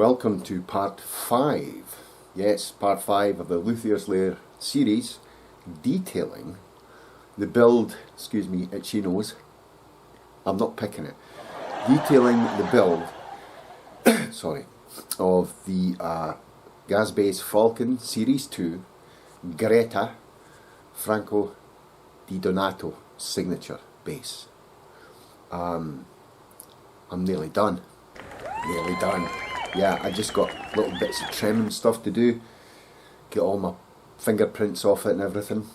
welcome to part 5. Yes, part 5 of the Luthier's Lair series, detailing the build, excuse me, itchy nose, I'm not picking it, detailing the build, sorry, of the Gazzbass Falcon Series 2 Greta Franco Di Donato signature bass. I'm nearly done. Nearly done. Yeah, I just got little bits of trim and stuff to do, get all my fingerprints off it and everything,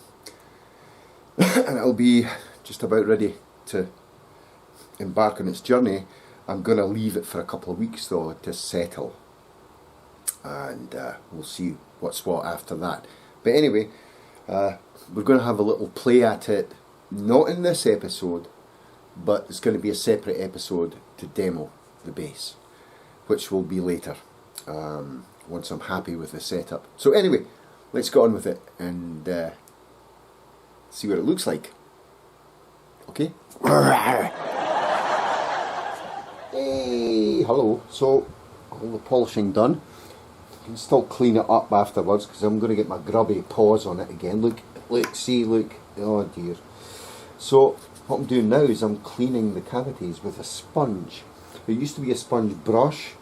and it'll be just about ready to embark on its journey. I'm going to leave it for a couple of weeks though to settle, and we'll see what's what after that. But anyway, we're going to have a little play at it, not in this episode, but it's going to be a separate episode to demo the bass, which will be later, once I'm happy with the setup. So anyway, let's get on with it and see what it looks like. Okay? Hey, hello. So, all the polishing done. You can still clean it up afterwards because I'm going to get my grubby paws on it again. Look, see, look. Oh dear. So, what I'm doing now is I'm cleaning the cavities with a sponge. There used to be a sponge brush,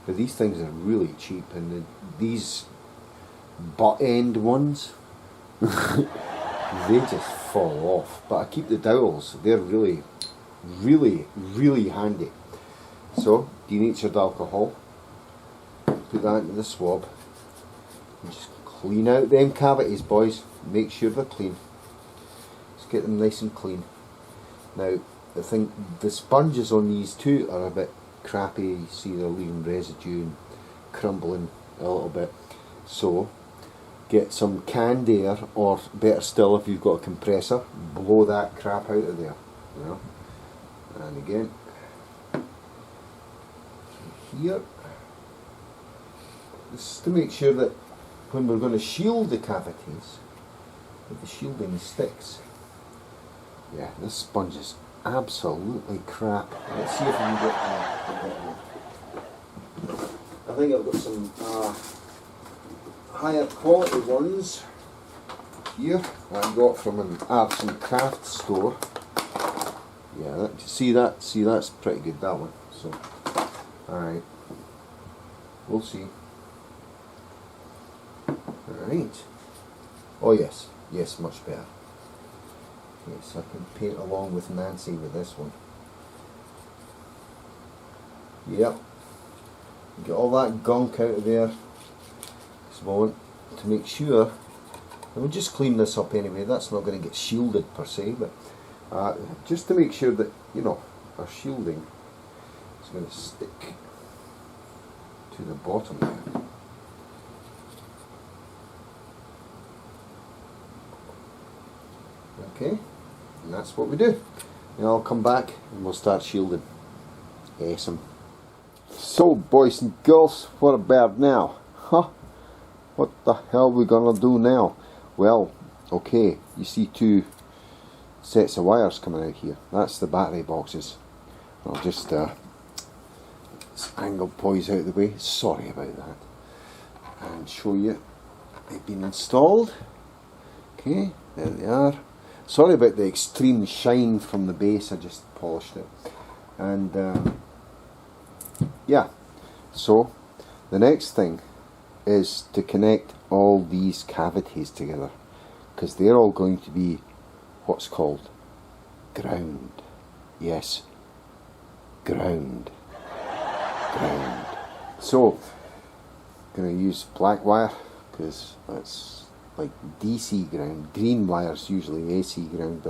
but these things are really cheap, and these butt end ones, they just fall off. But I keep the dowels, they're really, really, really handy. So, denatured alcohol, put that into the swab, and just clean out them cavities, boys. Make sure they're clean. Just get them nice and clean. Now, the sponges on these two are a bit crappy. You see they're leaving residue and crumbling a little bit. So get some canned air, or better still if you've got a compressor, blow that crap out of there. You know? And again, here, this is to make sure that when we're going to shield the cavities, that the shielding sticks. Yeah, this sponge is absolutely crap. Let's see if we can get I think I've got some higher quality ones here I got from an arts and crafts store. Yeah, see that's pretty good, that one. So, alright, we'll see. Alright. Oh yes, much better. Yes, I can paint along with Nancy with this one. Yep. Get all that gunk out of there this moment to make sure. And we'll just clean this up anyway. That's not going to get shielded per se, but just to make sure that, you know, our shielding is going to stick to the bottom there. Okay. And that's what we do. And I'll come back and we'll start shielding. Awesome. So boys and girls, what about now? Huh? What the hell are we gonna do now? Well, okay, you see two sets of wires coming out here. That's the battery boxes. I'll just angle boys out of the way. Sorry about that. And show you they've been installed. Okay, there they are. Sorry about the extreme shine from the base, I just polished it. And yeah, so the next thing is to connect all these cavities together, because they're all going to be what's called ground. Yes, ground. So, I'm going to use black wire because that's like DC ground. Green wire's usually AC ground,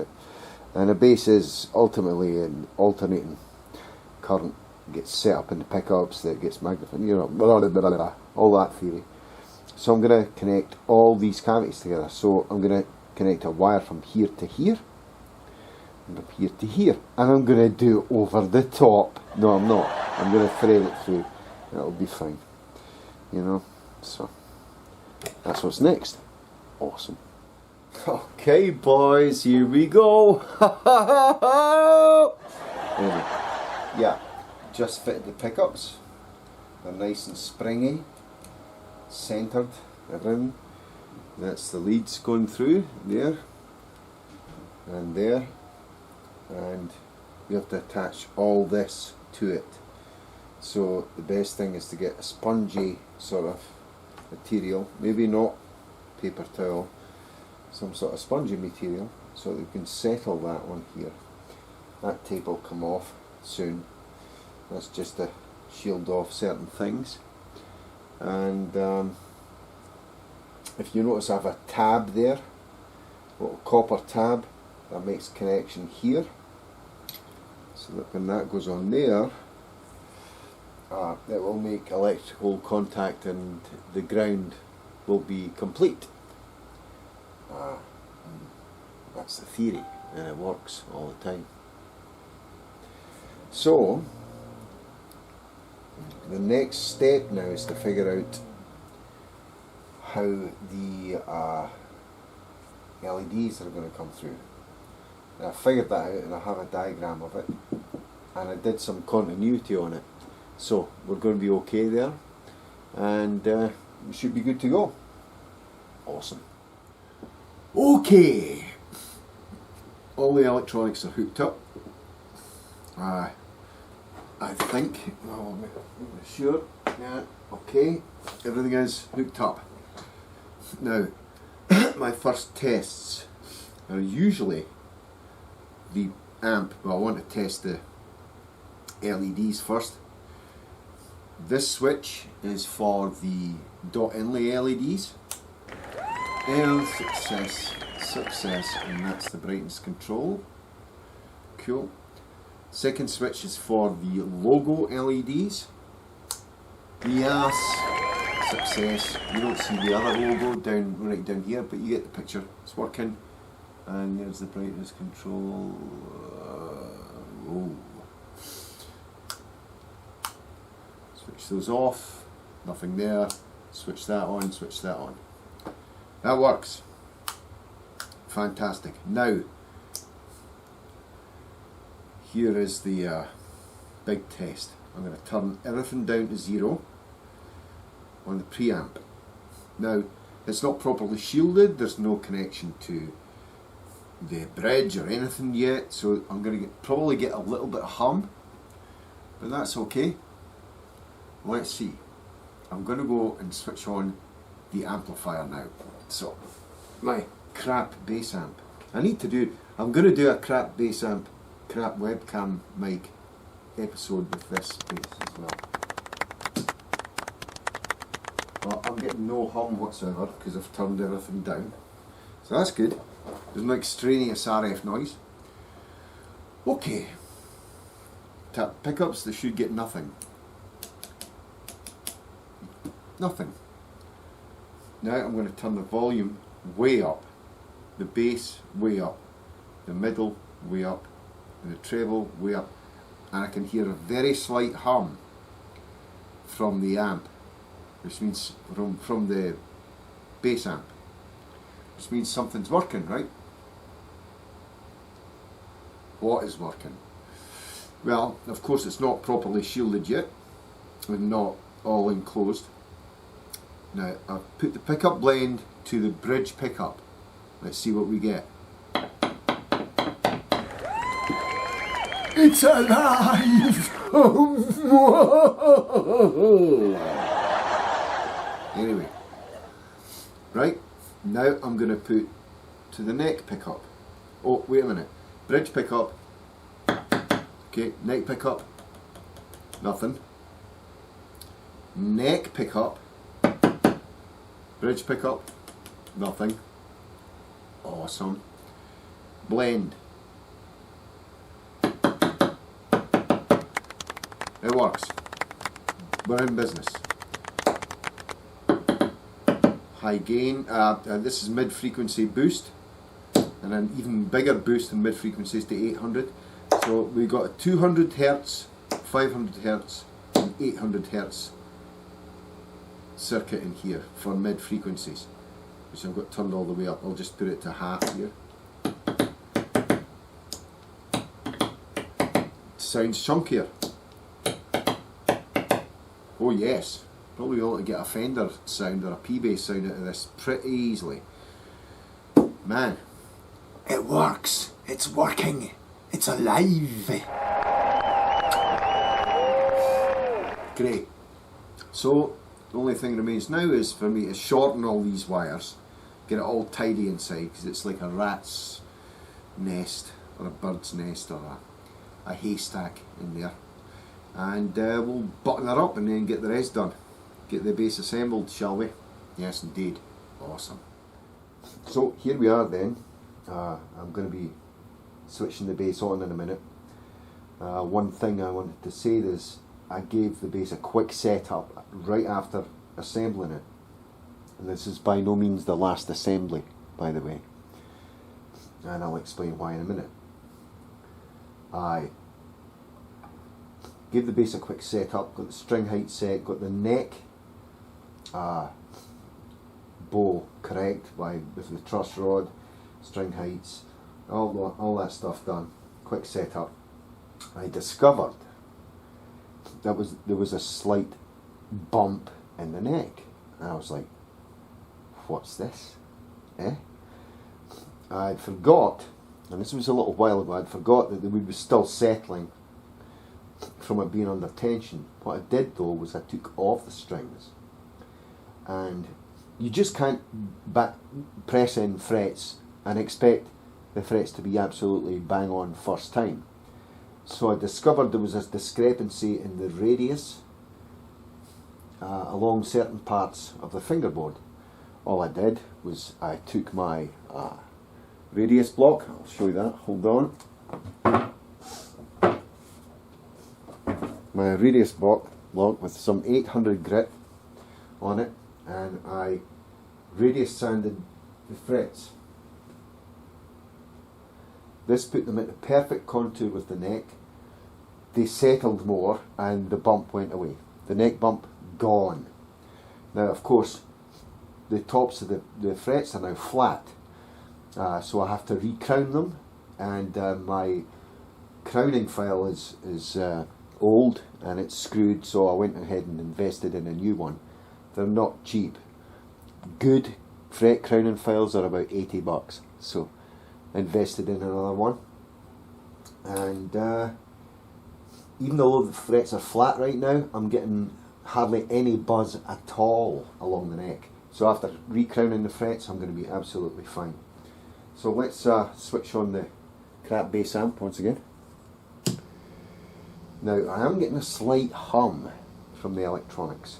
and a bass is ultimately an alternating current gets set up in the pickups that gets magnified, you know, blah, blah, blah, blah, all that theory. So I'm going to connect all these cavities together. So I'm going to connect a wire from here to here, and from here to here, and I'm going to do it over the top. No, I'm not. I'm going to thread it through. It'll be fine, you know. So that's what's next. Awesome. Okay, boys, here we go. Anyway, yeah, just fitted the pickups They're nice and springy, centered, everything. That's the leads going through there and there, and you have to attach all this to it. So the best thing is to get a spongy sort of material, maybe not paper towel, some sort of spongy material, so that you can settle that one here. That tape will come off soon. That's just to shield off certain things. And if you notice, I have a tab there, a little copper tab that makes connection here, so that when that goes on there, it will make electrical contact and the ground will be complete. That's the theory, and it works all the time. So the next step now is to figure out how the LEDs are going to come through. And I figured that out, and I have a diagram of it, and I did some continuity on it. So we're going to be okay there, and we should be good to go. Awesome. Okay, all the electronics are hooked up. I think, well, I'm sure, yeah, okay, everything is hooked up. Now, my first tests are usually the amp, but I want to test the LEDs first. This switch is for the dot inlay LEDs. Success, and that's the brightness control. Cool. Second switch is for the logo LEDs. Yes, success. You don't see the other logo right down here, but you get the picture. It's working. And there's the brightness control. Switch those off. Nothing there. Switch that on. Switch that on. That works. Fantastic. Now, here is the big test. I'm going to turn everything down to 0 on the preamp. Now, it's not properly shielded. There's no connection to the bridge or anything yet, so I'm going to probably get a little bit of hum, but that's okay. Let's see. I'm going to go and switch on the amplifier now. So, my crap bass amp. I'm going to do a crap bass amp, crap webcam mic episode with this bass as well. But I'm getting no hum whatsoever because I've turned everything down. So that's good. There's no extraneous RF noise. Okay. Tap pickups, they should get nothing. Nothing. Now I'm going to turn the volume way up, the bass way up, the middle way up, and the treble way up, and I can hear a very slight hum from the amp, which means from the bass amp, which means something's working, right? What is working? Well, of course it's not properly shielded yet, and not all enclosed. Now I've put the pickup blend to the bridge pickup. Let's see what we get. It's alive! Anyway, right, now I'm going to put to the neck pickup. Oh, wait a minute. Bridge pickup. Okay, neck pickup. Nothing. Neck pickup. Bridge pickup. Nothing. Awesome. Blend. It works. We're in business. High gain. This is mid-frequency boost, and an even bigger boost in mid-frequencies to 800. So we got a 200 Hz, 500 Hz, and 800 Hz circuit in here for mid-frequencies, which I've got turned all the way up. I'll just put it to half here. Sounds chunkier. Oh yes, probably able to get a Fender sound or a P-bass sound out of this pretty easily. Man, it works! It's working! It's alive! Great. So, the only thing remains now is for me to shorten all these wires, get it all tidy inside, because it's like a rat's nest, or a bird's nest, or a haystack in there. And we'll button her up and then get the rest done. Get the bass assembled, shall we? Yes, indeed. Awesome. So here we are then. I'm going to be switching the bass on in a minute. One thing I wanted to say is I gave the bass a quick setup right after assembling it. And this is by no means the last assembly, by the way. And I'll explain why in a minute. I gave the bass a quick setup, got the string height set, got the neck bow correct with the truss rod, string heights, all that stuff done. Quick setup. I discovered there was a slight bump in the neck, and I was like, "What's this?" I forgot, and this was a little while ago. I'd forgot that the wood was still settling from it being under tension. What I did though was I took off the strings, and you just can't press in frets and expect the frets to be absolutely bang on first time. So I discovered there was a discrepancy in the radius along certain parts of the fingerboard. All I did was I took my radius block, I'll show you that, hold on. My radius block with some 800 grit on it, and I radius sanded the frets. This put them at the perfect contour with the neck. They settled more and the bump went away. The neck bump gone. Now of course the tops of the frets are now flat, so I have to recrown them, and my crowning file is old and it's screwed, so I went ahead and invested in a new one. They're not cheap. Good fret crowning files are about 80 bucks, so invested in another one. And even though the frets are flat right now, I'm getting hardly any buzz at all along the neck. So after recrowning the frets, I'm going to be absolutely fine. So let's switch on the crap bass amp once again. Now I am getting a slight hum from the electronics,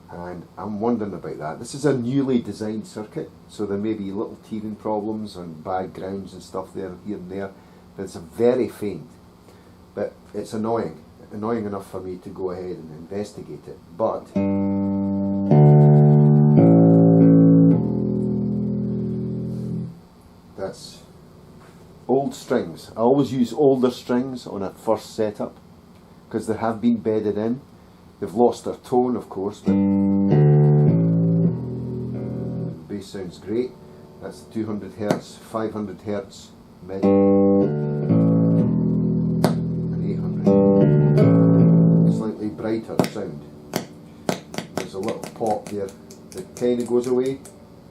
and I'm wondering about that. This is a newly designed circuit, so there may be little teething problems and bad grounds and stuff there, here and there, but it's a very faint. But it's annoying enough for me to go ahead and investigate it. But that's old strings. I always use older strings on a first setup because they have been bedded in. They've lost their tone, of course, but the bass sounds great. That's 200 Hz, 500 Hz, mid, and 800. Slightly brighter sound. There's a little pop there that kind of goes away,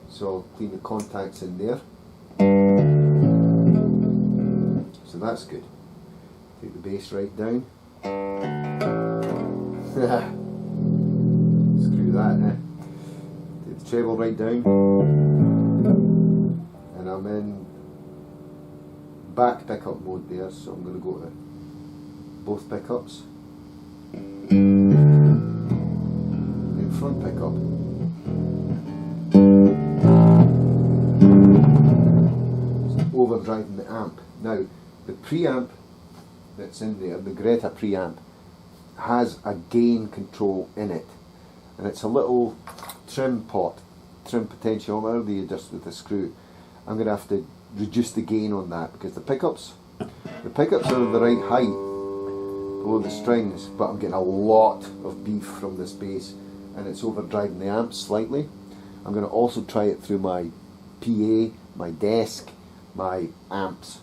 so I'll clean the contacts in there. So that's good. Take the bass right down. Screw that, Take the treble right down, and I'm in back pickup mode there, so I'm going to go to both pickups, then front pickup. So overdriving the amp. Now the preamp that's in there, the Greta preamp, has a gain control in it, and it's a little trim potentiometer that you adjust with a screw. I'm going to have to reduce the gain on that because the pickups are the right height below the strings, but I'm getting a lot of beef from this bass and it's overdriving the amp slightly. I'm going to also try it through my PA, my desk, my amps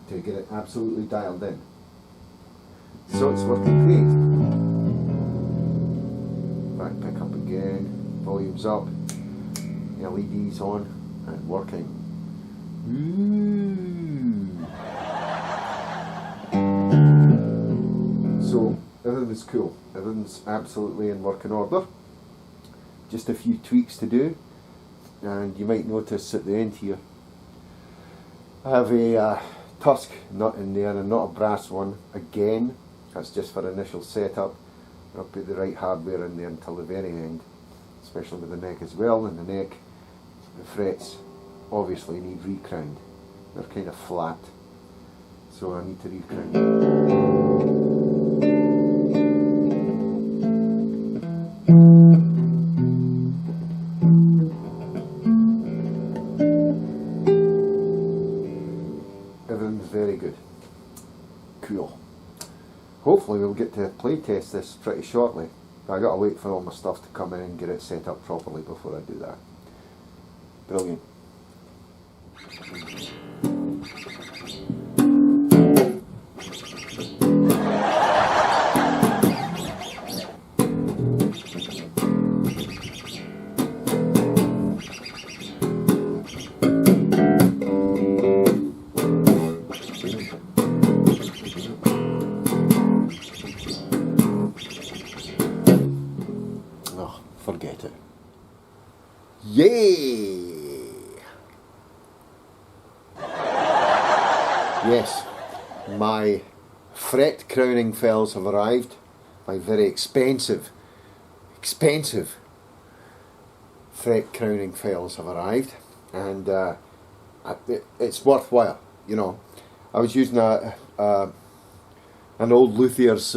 to get it absolutely dialed in. So it's working great. volume's up, LEDs on and working. So everything's cool, everything's absolutely in working order. Just a few tweaks to do, and you might notice at the end here I have a tusk nut in there and not a brass one again. That's just for initial setup. I'll put the right hardware in there until the very end, especially with the neck as well. And the neck, the frets obviously need recrowned. They're kind of flat, so I need to recrown. Everything's very good. Cool. Hopefully we'll get to play test this pretty shortly. I gotta wait for all my stuff to come in and get it set up properly before I do that. Brilliant. Forget it. Yay! Yes, my fret crowning fells have arrived. My very expensive fret crowning fells have arrived, and it's worthwhile. You know, I was using an old Luthier's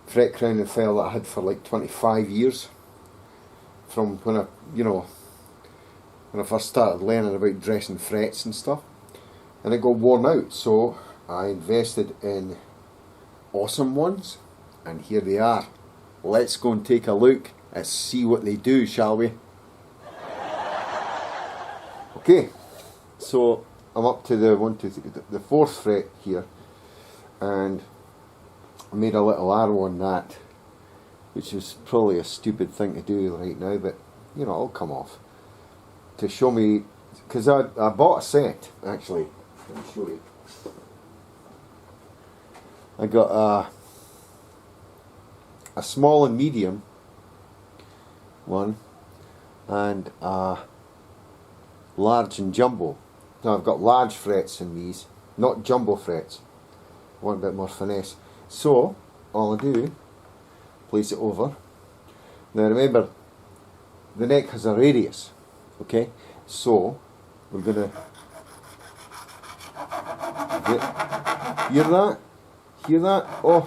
fret crowning fell that I had for like 25 years. From when I first started learning about dressing frets and stuff, and it got worn out, so I invested in awesome ones, and here they are. Let's go and take a look and see what they do, shall we? Okay, so I'm up to the fourth fret here, and I made a little arrow on that, which is probably a stupid thing to do right now, but you know, it'll come off. To show me, because I bought a set, actually. Let me show you. I got a small and medium one, and a large and jumbo. Now I've got large frets in these, not jumbo frets. I want a bit more finesse. So, all I do, place it over. Now remember, the neck has a radius, okay? So we're gonna hear that? Hear that? Oh,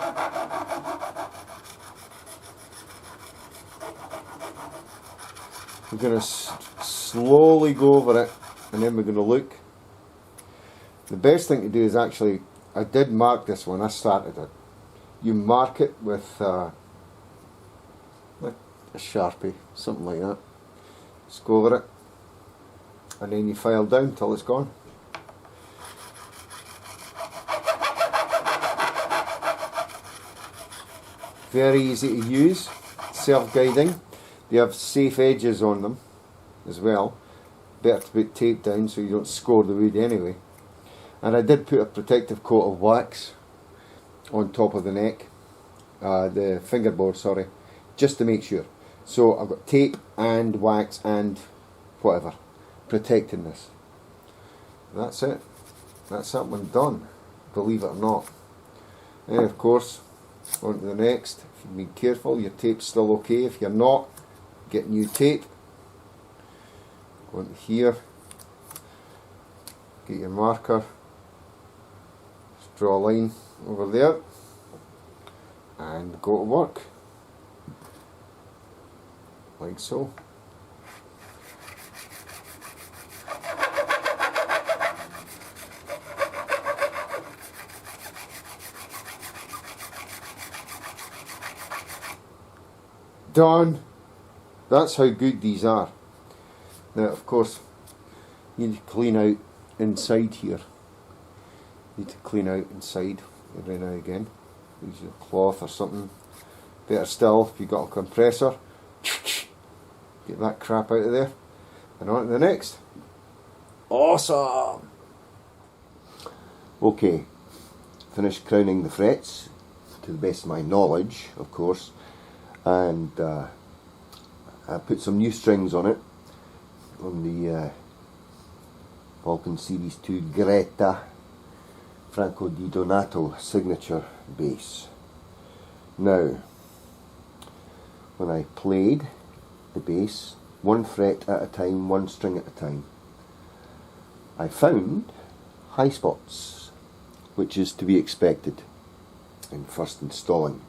we're gonna slowly go over it, and then we're gonna look. The best thing to do is actually, I did mark this when I started it. You mark it with a Sharpie, something like that. Just go over it, and then you file down till it's gone. Very easy to use, self-guiding. They have safe edges on them as well. Better to put tape down so you don't score the wood anyway. And I did put a protective coat of wax on top of the neck, the fingerboard, sorry, just to make sure. So I've got tape and wax and whatever protecting this. That's it. That's that one done, believe it or not. And of course, on to the next. If you've been careful, your tape's still okay. If you're not, get new tape. Go into here, get your marker, just draw a line over there, and go to work. Like so. Done. That's how good these are. Now, of course, you need to clean out inside here. You need to clean out inside every now and again. Use a cloth or something. Better still, if you've got a compressor, Get that crap out of there. And on to the next. Awesome! Okay, finished crowning the frets, to the best of my knowledge, of course. And I put some new strings on it, on the Falcon Series 2 Greta Franco Di Donato signature bass. Now, when I played the bass, one fret at a time, one string at a time, I found high spots, which is to be expected in first installing.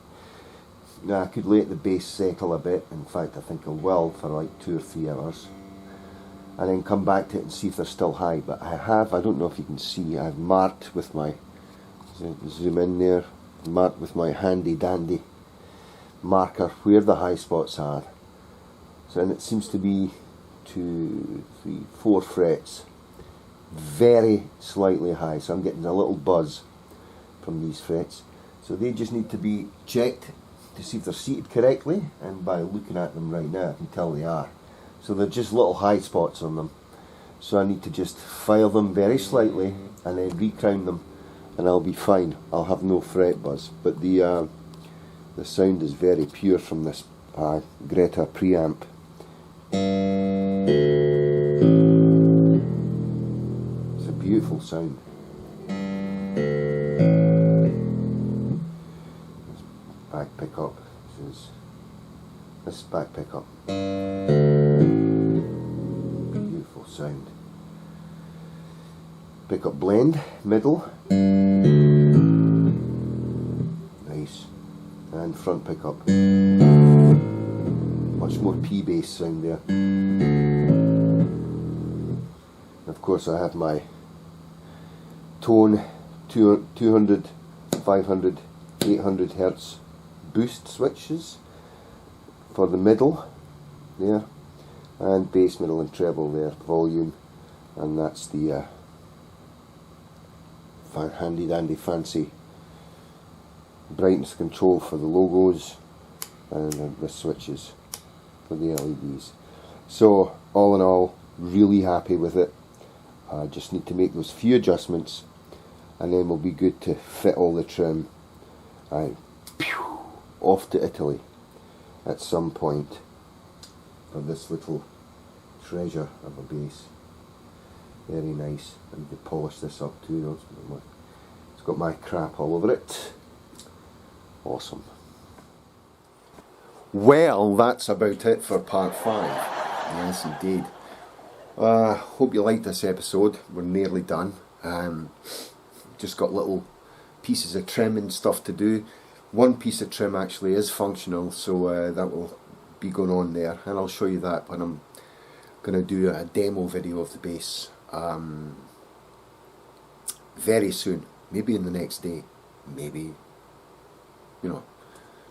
Now I could let the bass settle a bit, in fact I think I will for like 2 or 3 hours, and then come back to it and see if they're still high. But I don't know if you can see, I've marked with my, zoom in there, marked with my handy dandy marker where the high spots are. So, and it seems to be 2, 3, 4 frets, very slightly high, so I'm getting a little buzz from these frets. So they just need to be checked to see if they're seated correctly, and by looking at them right now I can tell they are. So they're just little high spots on them, so I need to just file them very slightly and then recrown them, and I'll be fine. I'll have no fret buzz. But the sound is very pure from this Greta preamp. It's a beautiful sound. Back pickup. This back pickup. Beautiful sound. Pickup blend, middle. Nice. And front pickup. Much more P-bass sound there. And of course I have my tone 200, 500, 800 Hertz boost switches for the middle there, and bass, middle and treble there, volume, and that's the handy dandy fancy brightness control for the logos, and the switches for the LEDs. So all in all, really happy with it. I just need to make those few adjustments and then we'll be good to fit all the trim. Off to Italy at some point for this little treasure of a bass. Very nice. I need to polish this up too though. It's got my crap all over it. Awesome. Well, that's about it for part 5. Yes indeed. Hope you liked this episode. We're nearly done. Just got little pieces of trim and stuff to do. One piece of trim actually is functional, so that will be going on there, and I'll show you that when I'm going to do a demo video of the bass very soon, maybe in the next day, maybe, you know,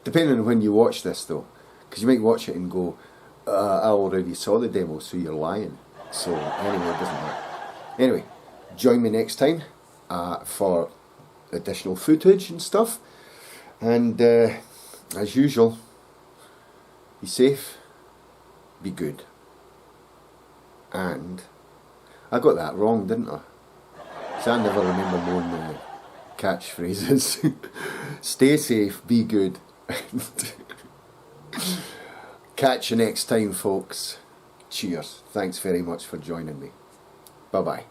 depending on when you watch this though, because you might watch it and go, I already saw the demo, so you're lying. So anyway, it doesn't matter. Anyway, join me next time for additional footage and stuff. And as usual, be safe, be good. And I got that wrong, didn't I? So I never remember more than catchphrases. Stay safe, be good. Catch you next time, folks. Cheers. Thanks very much for joining me. Bye bye.